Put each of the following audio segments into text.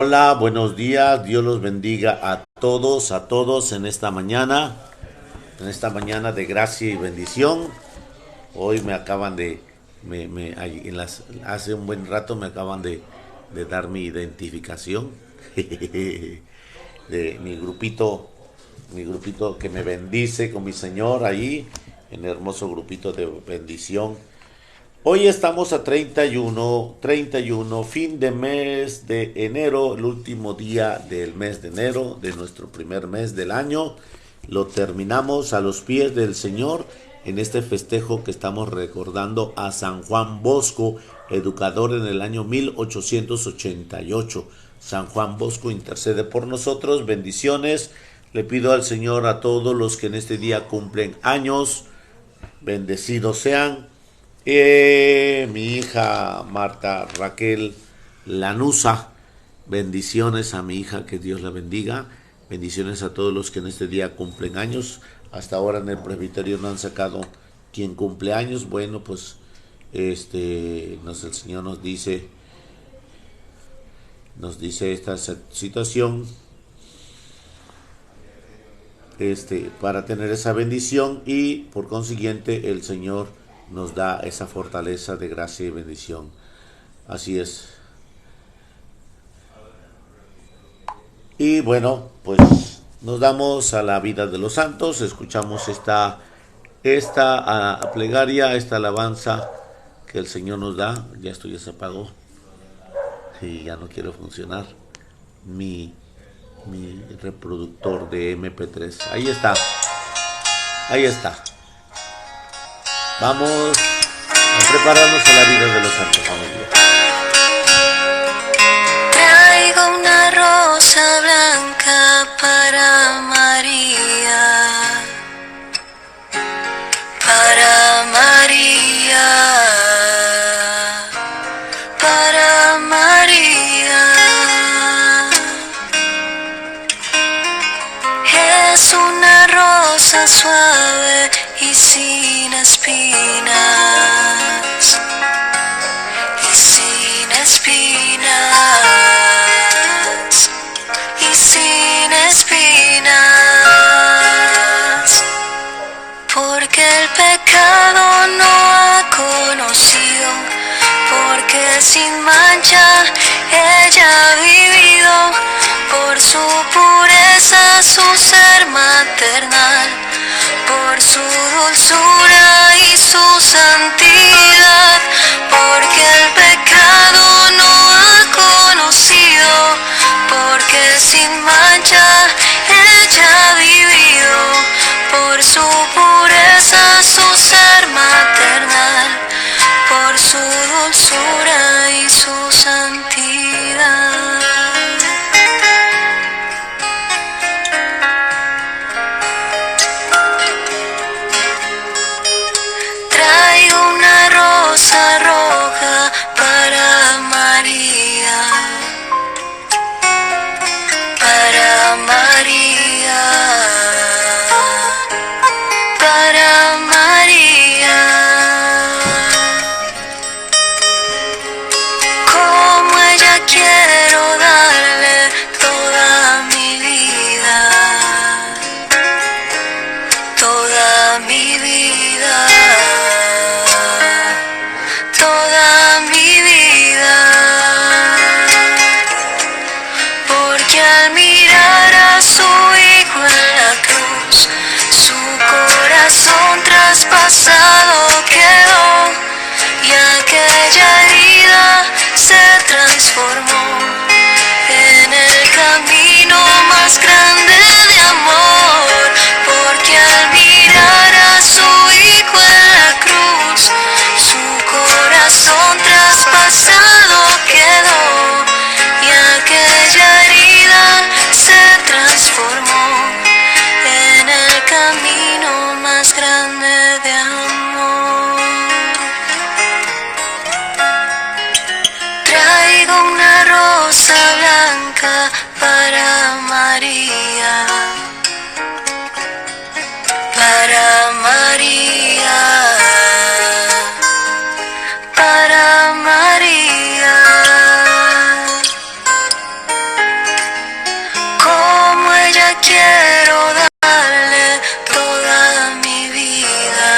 Hola, buenos días. Dios los bendiga a todos en esta mañana de gracia y bendición. Hoy me acaban de, hace un buen rato me acaban de dar mi identificación de mi grupito que me bendice con mi Señor ahí, en el hermoso grupito de bendición. Hoy estamos a 31, fin de mes de enero, el último día del mes de enero, de nuestro primer mes del año. Lo terminamos a los pies del Señor en este festejo que estamos recordando a San Juan Bosco, educador en el año 1888. San Juan Bosco intercede por nosotros, bendiciones. Le pido al Señor a todos los que en este día cumplen años, bendecidos sean. Mi hija Marta Raquel Lanusa, bendiciones a mi hija, que Dios la bendiga. Bendiciones a todos los que en este día cumplen años. Hasta ahora en el presbiterio no han sacado quien cumple años. Bueno, pues el Señor nos dice esta situación, para tener esa bendición, y por consiguiente el Señor nos da esa fortaleza de gracia y bendición. Así es. Y bueno, pues nos damos a la vida de los santos, escuchamos esta plegaria, esta alabanza que el Señor nos da. Esto ya se apagó y ya no quiero funcionar mi reproductor de MP3. Ahí está, ahí está. Vamos a prepararnos a la vida de los santos, familia. Traigo una rosa blanca para María, para María, para María. Es una rosa suave y sin espinas, y sin espinas, y sin espinas, porque el pecado no ha conocido, porque sin mancha ella ha vivido, por su pureza, su ser maternal, por su dulzura y su santidad, porque el pecado no ha conocido, porque sin mancha ella ha vivido, por su pureza, su ser maternal, por su dulzura y su santidad. Traigo una rosa roja para María, para María, para María. Como ella quiero darle toda mi vida, toda mi vida, toda mi vida, porque al mirar a su hijo en la cruz, su corazón traspasado quedó, y aquella herida se transformó en el camino más grande de amor, porque al mirar a su hijo en la cruz, su corazón traspasado quedó, y aquella herida se transformó en el camino más grande de amor. Traigo una rosa blanca para María, para María, para María. quiero darle toda mi vida,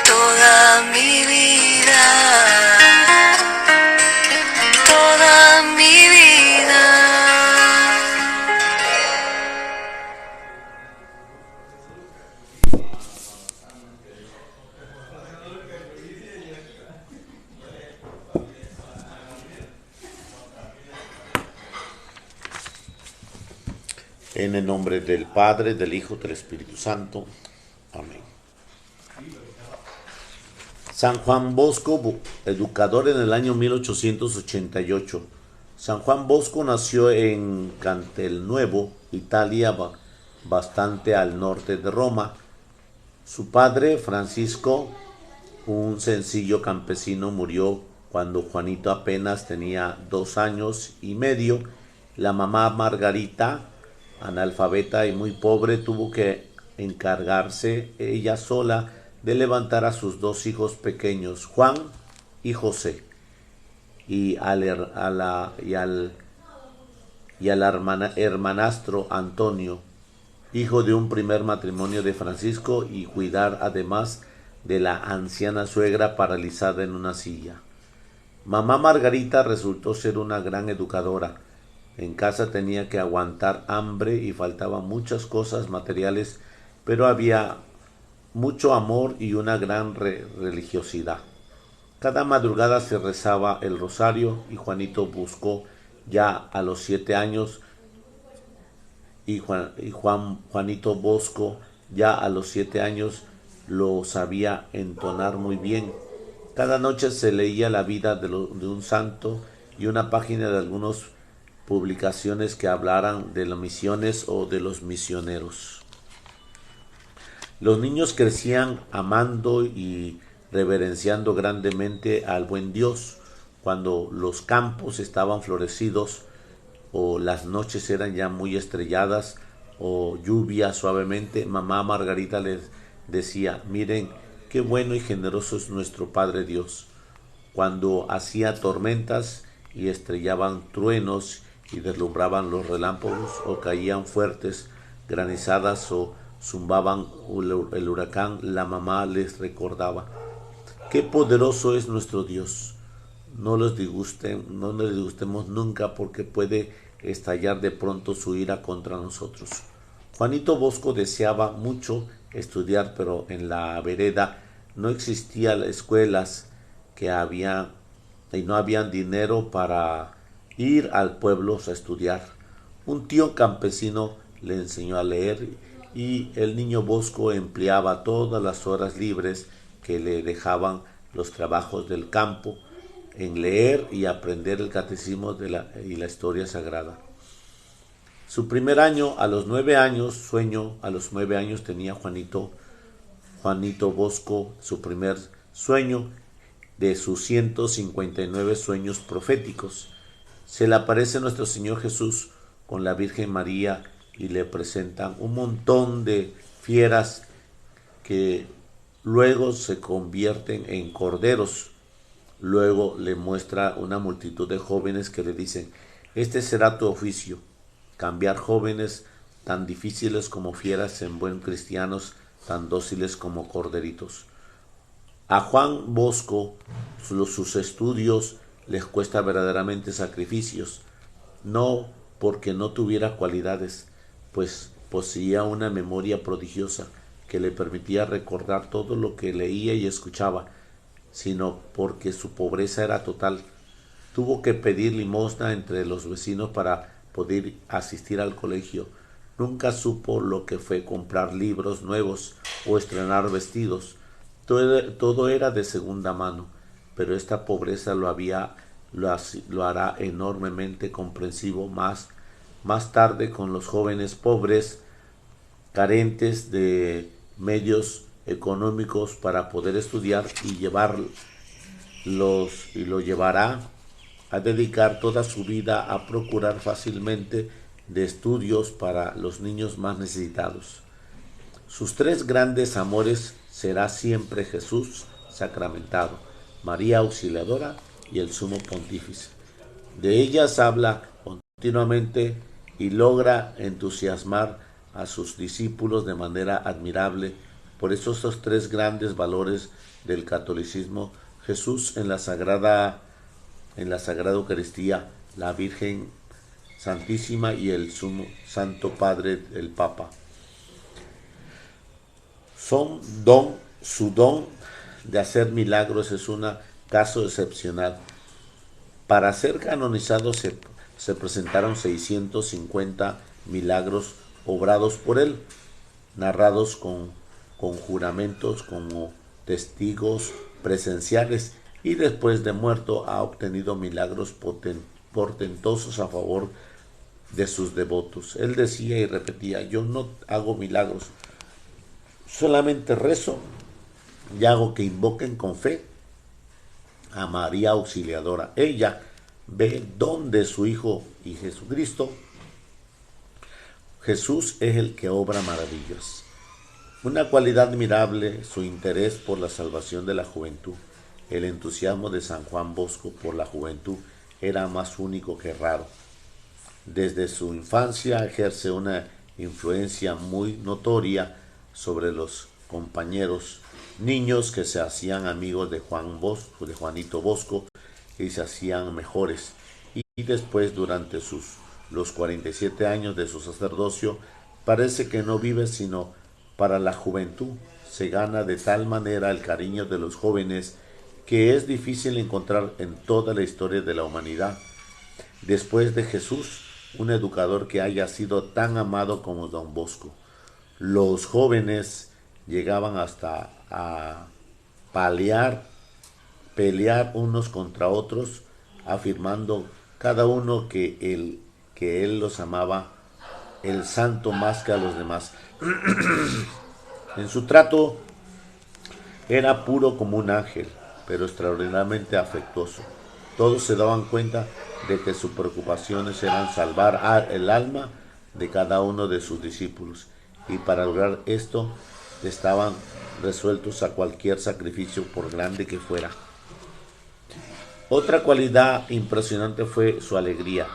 toda mi vida, toda mi vida. En el nombre del Padre, del Hijo, del Espíritu Santo. Amén. San Juan Bosco, educador en el año 1888. San Juan Bosco nació en Castelnuovo, Italia, bastante al norte de Roma. Su padre, Francisco, un sencillo campesino, murió cuando Juanito apenas tenía 2 años y medio. La mamá, Margarita, analfabeta y muy pobre, tuvo que encargarse ella sola de levantar a sus 2 hijos pequeños, Juan y José, y al hermanastro Antonio, hijo de un primer matrimonio de Francisco, y cuidar además de la anciana suegra paralizada en una silla. Mamá Margarita resultó ser una gran educadora. En casa tenía que aguantar hambre y faltaban muchas cosas materiales, pero había mucho amor y una gran religiosidad. Cada madrugada se rezaba el rosario y Juanito Bosco ya a los 7 años Juanito Bosco ya a los 7 años lo sabía entonar muy bien. Cada noche se leía la vida de un santo y una página de algunas publicaciones que hablaran de las misiones o de los misioneros. Los niños crecían amando y reverenciando grandemente al buen Dios. Cuando los campos estaban florecidos o las noches eran ya muy estrelladas o lluvia suavemente, mamá Margarita les decía: miren qué bueno y generoso es nuestro Padre Dios. Cuando hacía tormentas y estrellaban truenos y deslumbraban los relámpagos o caían fuertes granizadas o zumbaban el huracán, la mamá les recordaba: qué poderoso es nuestro Dios. No les disgustemos nunca, porque puede estallar de pronto su ira contra nosotros. Juanito Bosco deseaba mucho estudiar, pero en la vereda no existían escuelas y no habían dinero para ir al pueblo a estudiar. Un tío campesino le enseñó a leer y el niño Bosco empleaba todas las horas libres que le dejaban los trabajos del campo en leer y aprender el catecismo y la historia sagrada. Su primer año, a los 9 años tenía Juanito Bosco su primer sueño de sus 159 sueños proféticos. Se le aparece nuestro Señor Jesús con la Virgen María y le presentan un montón de fieras que luego se convierten en corderos. Luego le muestra una multitud de jóvenes que le dicen: este será tu oficio, cambiar jóvenes tan difíciles como fieras en buen cristianos tan dóciles como corderitos. A Juan Bosco sus estudios les cuesta verdaderamente sacrificios, no porque no tuviera cualidades, pues poseía una memoria prodigiosa que le permitía recordar todo lo que leía y escuchaba, sino porque su pobreza era total. Tuvo que pedir limosna entre los vecinos para poder asistir al colegio. Nunca supo lo que fue comprar libros nuevos o estrenar vestidos. Todo era de segunda mano, pero esta pobreza lo hará enormemente comprensivo más tarde con los jóvenes pobres, carentes de medios económicos para poder estudiar, y lo llevará a dedicar toda su vida a procurar fácilmente de estudios para los niños más necesitados. Sus 3 grandes amores será siempre Jesús sacramentado, María Auxiliadora y el Sumo Pontífice. De ellas habla continuamente y logra entusiasmar a sus discípulos de manera admirable. Por eso estos tres grandes valores del catolicismo: Jesús en la Sagrada Eucaristía, la Virgen Santísima y el Sumo Santo Padre, el Papa. Su don de hacer milagros es un caso excepcional. Para ser canonizado se presentaron 650 milagros obrados por él, narrados con juramentos como testigos presenciales, y después de muerto ha obtenido milagros portentosos a favor de sus devotos. Él decía y repetía: yo no hago milagros, solamente rezo y hago que invoquen con fe a María Auxiliadora. Ella ve dónde su Hijo y Jesucristo. Jesús es el que obra maravillas. Una cualidad admirable, su interés por la salvación de la juventud. El entusiasmo de San Juan Bosco por la juventud era más único que raro. Desde su infancia ejerce una influencia muy notoria sobre los compañeros, niños que se hacían amigos de Juanito Bosco, y se hacían mejores. Y después, durante los 47 años de su sacerdocio, parece que no vive sino para la juventud. Se gana de tal manera el cariño de los jóvenes que es difícil encontrar en toda la historia de la humanidad, después de Jesús, un educador que haya sido tan amado como Don Bosco. Los jóvenes llegaban hasta a pelear unos contra otros, afirmando cada uno que él los amaba, el santo, más que a los demás. En su trato era puro como un ángel, pero extraordinariamente afectuoso. Todos se daban cuenta de que sus preocupaciones eran salvar el alma de cada uno de sus discípulos, y para lograr esto estaban resueltos a cualquier sacrificio, por grande que fuera. Otra cualidad impresionante fue su alegría.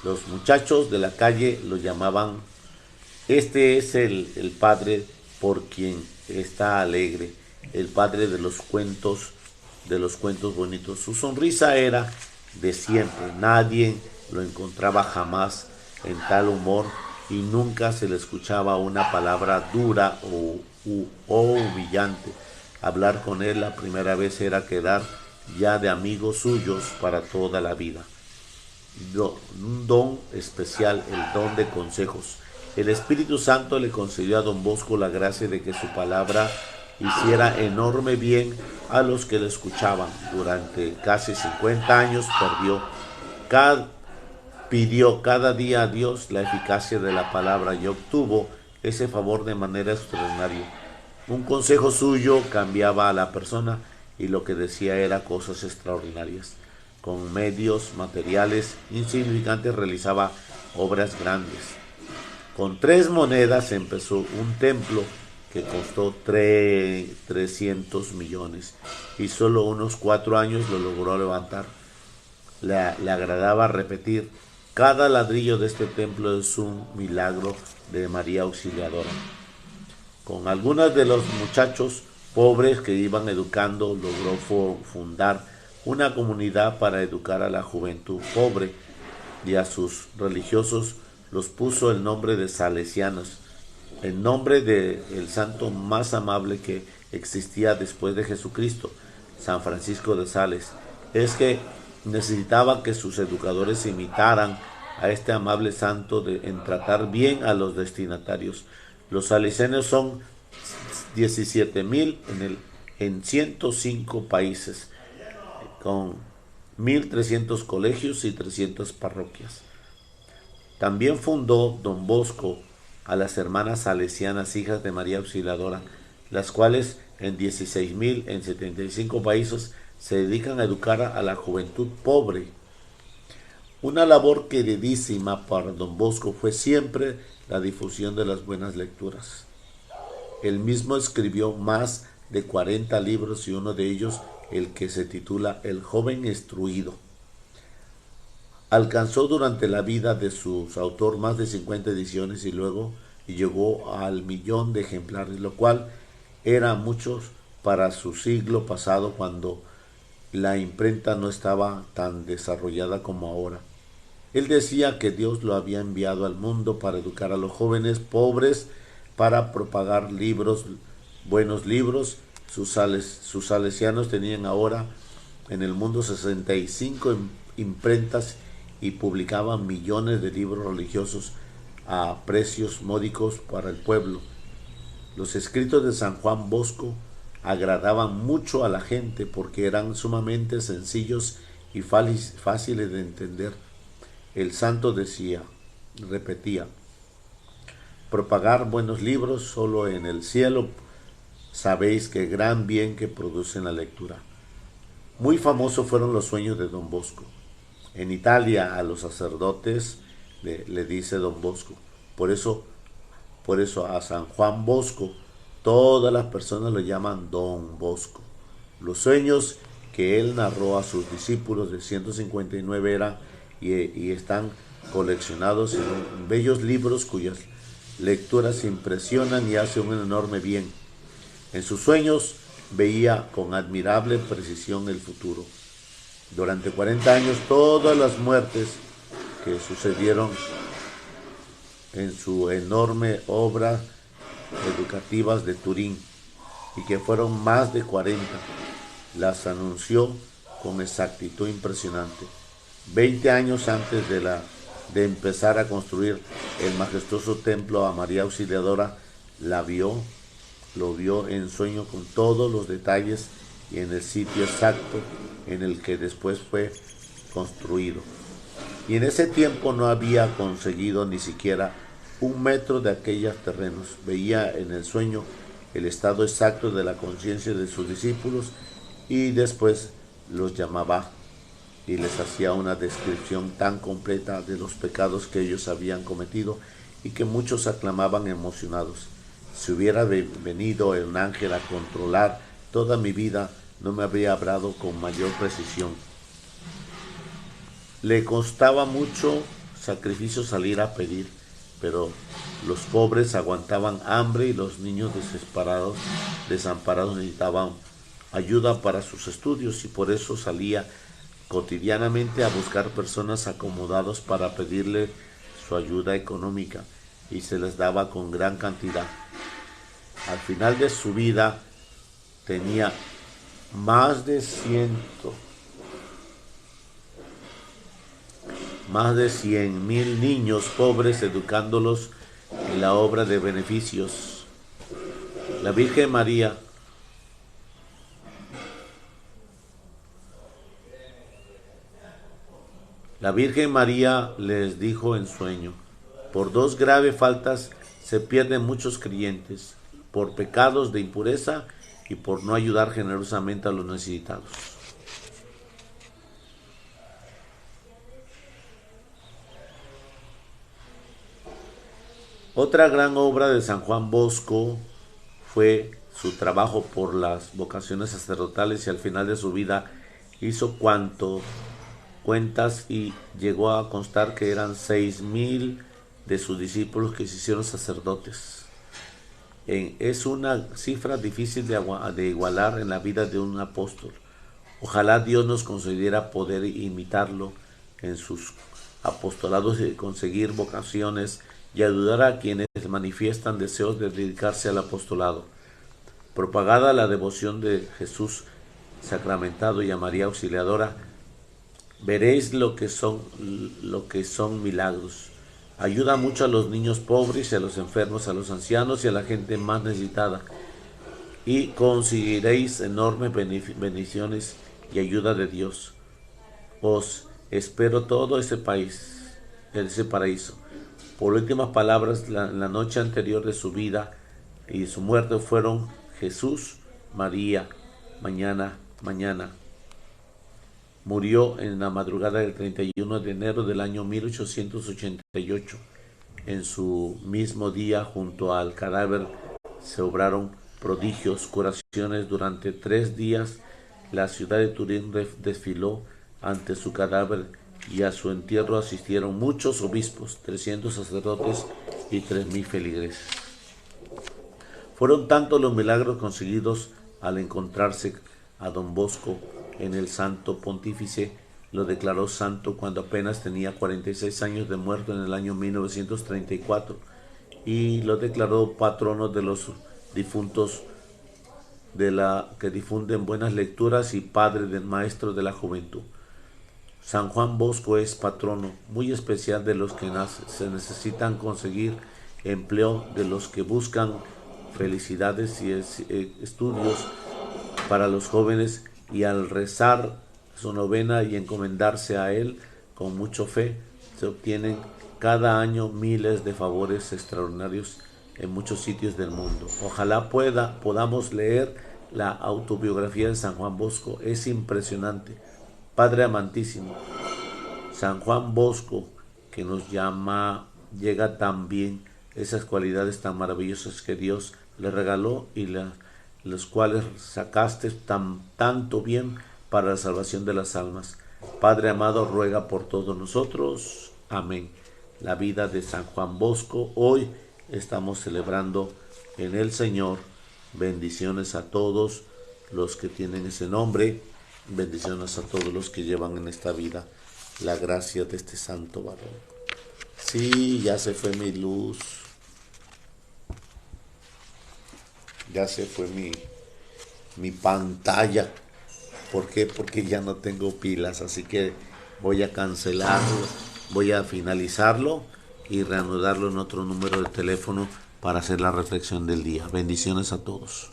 Los muchachos de la calle lo llamaban: este es el padre por quien está alegre, el padre de los cuentos bonitos. Su sonrisa era de siempre, nadie lo encontraba jamás en tal humor, y nunca se le escuchaba una palabra dura o humillante. Hablar con él la primera vez era quedar ya de amigos suyos para toda la vida. Un don especial, el don de consejos. El Espíritu Santo le concedió a Don Bosco la gracia de que su palabra hiciera enorme bien a los que le escuchaban. Durante casi 50 años pidió cada día a Dios la eficacia de la palabra, y obtuvo ese favor de manera extraordinaria. Un consejo suyo cambiaba a la persona, y lo que decía era cosas extraordinarias. Con medios materiales insignificantes realizaba obras grandes. Con 3 monedas empezó un templo que costó 300 millones, y solo unos 4 años lo logró levantar. Le agradaba repetir: cada ladrillo de este templo es un milagro de María Auxiliadora. Con algunos de los muchachos pobres que iban educando, logró fundar una comunidad para educar a la juventud pobre, y a sus religiosos los puso el nombre de salesianos, el nombre del santo más amable que existía después de Jesucristo, San Francisco de Sales. Es que necesitaba que sus educadores imitaran a este amable santo en tratar bien a los destinatarios. Los salesianos son 17,000 en 105 países, con 1,300 colegios y 300 parroquias. También fundó Don Bosco a las hermanas salesianas, hijas de María Auxiliadora, las cuales en 16,000 en 75 países se dedican a educar a la juventud pobre. Una labor queridísima para Don Bosco fue siempre la difusión de las buenas lecturas. Él mismo escribió más de 40 libros, y uno de ellos el que se titula El joven instruido. Alcanzó durante la vida de su autor más de 50 ediciones y luego llegó al 1.000.000 de ejemplares, lo cual era muchos para su siglo pasado cuando la imprenta no estaba tan desarrollada como ahora. Él decía que Dios lo había enviado al mundo para educar a los jóvenes pobres, para propagar libros, buenos libros. Sus salesianos tenían ahora en el mundo 65 imprentas y publicaban millones de libros religiosos a precios módicos para el pueblo. Los escritos de San Juan Bosco agradaban mucho a la gente porque eran sumamente sencillos y fáciles de entender. El santo repetía, propagar buenos libros solo en el cielo sabéis que gran bien que producen la lectura. Muy famosos fueron los sueños de Don Bosco. En Italia a los sacerdotes le dice Don Bosco. Por eso a San Juan Bosco todas las personas lo llaman Don Bosco. Los sueños que él narró a sus discípulos de 159 eran y están coleccionados en bellos libros cuyas lecturas impresionan y hacen un enorme bien. En sus sueños veía con admirable precisión el futuro. Durante 40 años todas las muertes que sucedieron en su enorme obra educativas de Turín, y que fueron más de 40, las anunció con exactitud impresionante. 20 años antes de empezar a construir el majestuoso templo a María Auxiliadora, lo vio en sueño con todos los detalles y en el sitio exacto en el que después fue construido. Y en ese tiempo no había conseguido ni siquiera 1 metro de aquellos terrenos. Veía en el sueño el estado exacto de la conciencia de sus discípulos y después los llamaba y les hacía una descripción tan completa de los pecados que ellos habían cometido y que muchos aclamaban emocionados. Si hubiera venido un ángel a controlar toda mi vida, no me habría hablado con mayor precisión. Le costaba mucho sacrificio salir a pedir, pero los pobres aguantaban hambre y los niños desamparados necesitaban ayuda para sus estudios y por eso salía cotidianamente a buscar personas acomodadas para pedirle su ayuda económica y se les daba con gran cantidad. Al final de su vida tenía más de 100.000 niños pobres educándolos en la obra de beneficios. La Virgen María les dijo en sueño: por 2 graves faltas se pierden muchos creyentes, por pecados de impureza y por no ayudar generosamente a los necesitados. Otra gran obra de San Juan Bosco fue su trabajo por las vocaciones sacerdotales y al final de su vida hizo cuentas y llegó a constar que eran 6.000 de sus discípulos que se hicieron sacerdotes. Es una cifra difícil de igualar en la vida de un apóstol. Ojalá Dios nos concediera poder imitarlo en sus apostolados y conseguir vocaciones y ayudar a quienes manifiestan deseos de dedicarse al apostolado. Propagada la devoción de Jesús sacramentado y a María Auxiliadora, veréis lo que son milagros. Ayuda mucho a los niños pobres y a los enfermos, a los ancianos y a la gente más necesitada. Y conseguiréis enormes bendiciones y ayuda de Dios. Os espero todo ese paraíso. Por últimas palabras, la noche anterior de su vida y su muerte fueron: Jesús, María, mañana. Murió en la madrugada del 31 de enero del año 1888. En su mismo día, junto al cadáver, se obraron prodigios, curaciones. Durante 3 días, la ciudad de Turín desfiló ante su cadáver y a su entierro asistieron muchos obispos, 300 sacerdotes y 3000 feligreses. Fueron tantos los milagros conseguidos al encontrarse a don Bosco en el santo pontífice. Lo declaró santo cuando apenas tenía 46 años de muerto en el año 1934 y lo declaró patrono de los difuntos que difunden buenas lecturas y padre del maestro de la juventud. San Juan Bosco es patrono muy especial de los que se necesitan conseguir empleo, de los que buscan felicidades y estudios para los jóvenes, y al rezar su novena y encomendarse a él con mucha fe, se obtienen cada año miles de favores extraordinarios en muchos sitios del mundo. Ojalá podamos leer la autobiografía de San Juan Bosco, es impresionante. Padre amantísimo, San Juan Bosco, que nos llega tan bien esas cualidades tan maravillosas que Dios le regaló y los cuales sacaste tanto bien para la salvación de las almas. Padre amado, ruega por todos nosotros. Amén. La vida de San Juan Bosco. Hoy estamos celebrando en el Señor. Bendiciones a todos los que tienen ese nombre. Bendiciones a todos los que llevan en esta vida la gracia de este santo varón. Sí, ya se fue mi luz. Ya se fue mi pantalla. ¿Por qué? Porque ya no tengo pilas, así que voy a cancelarlo, voy a finalizarlo y reanudarlo en otro número de teléfono para hacer la reflexión del día. Bendiciones a todos.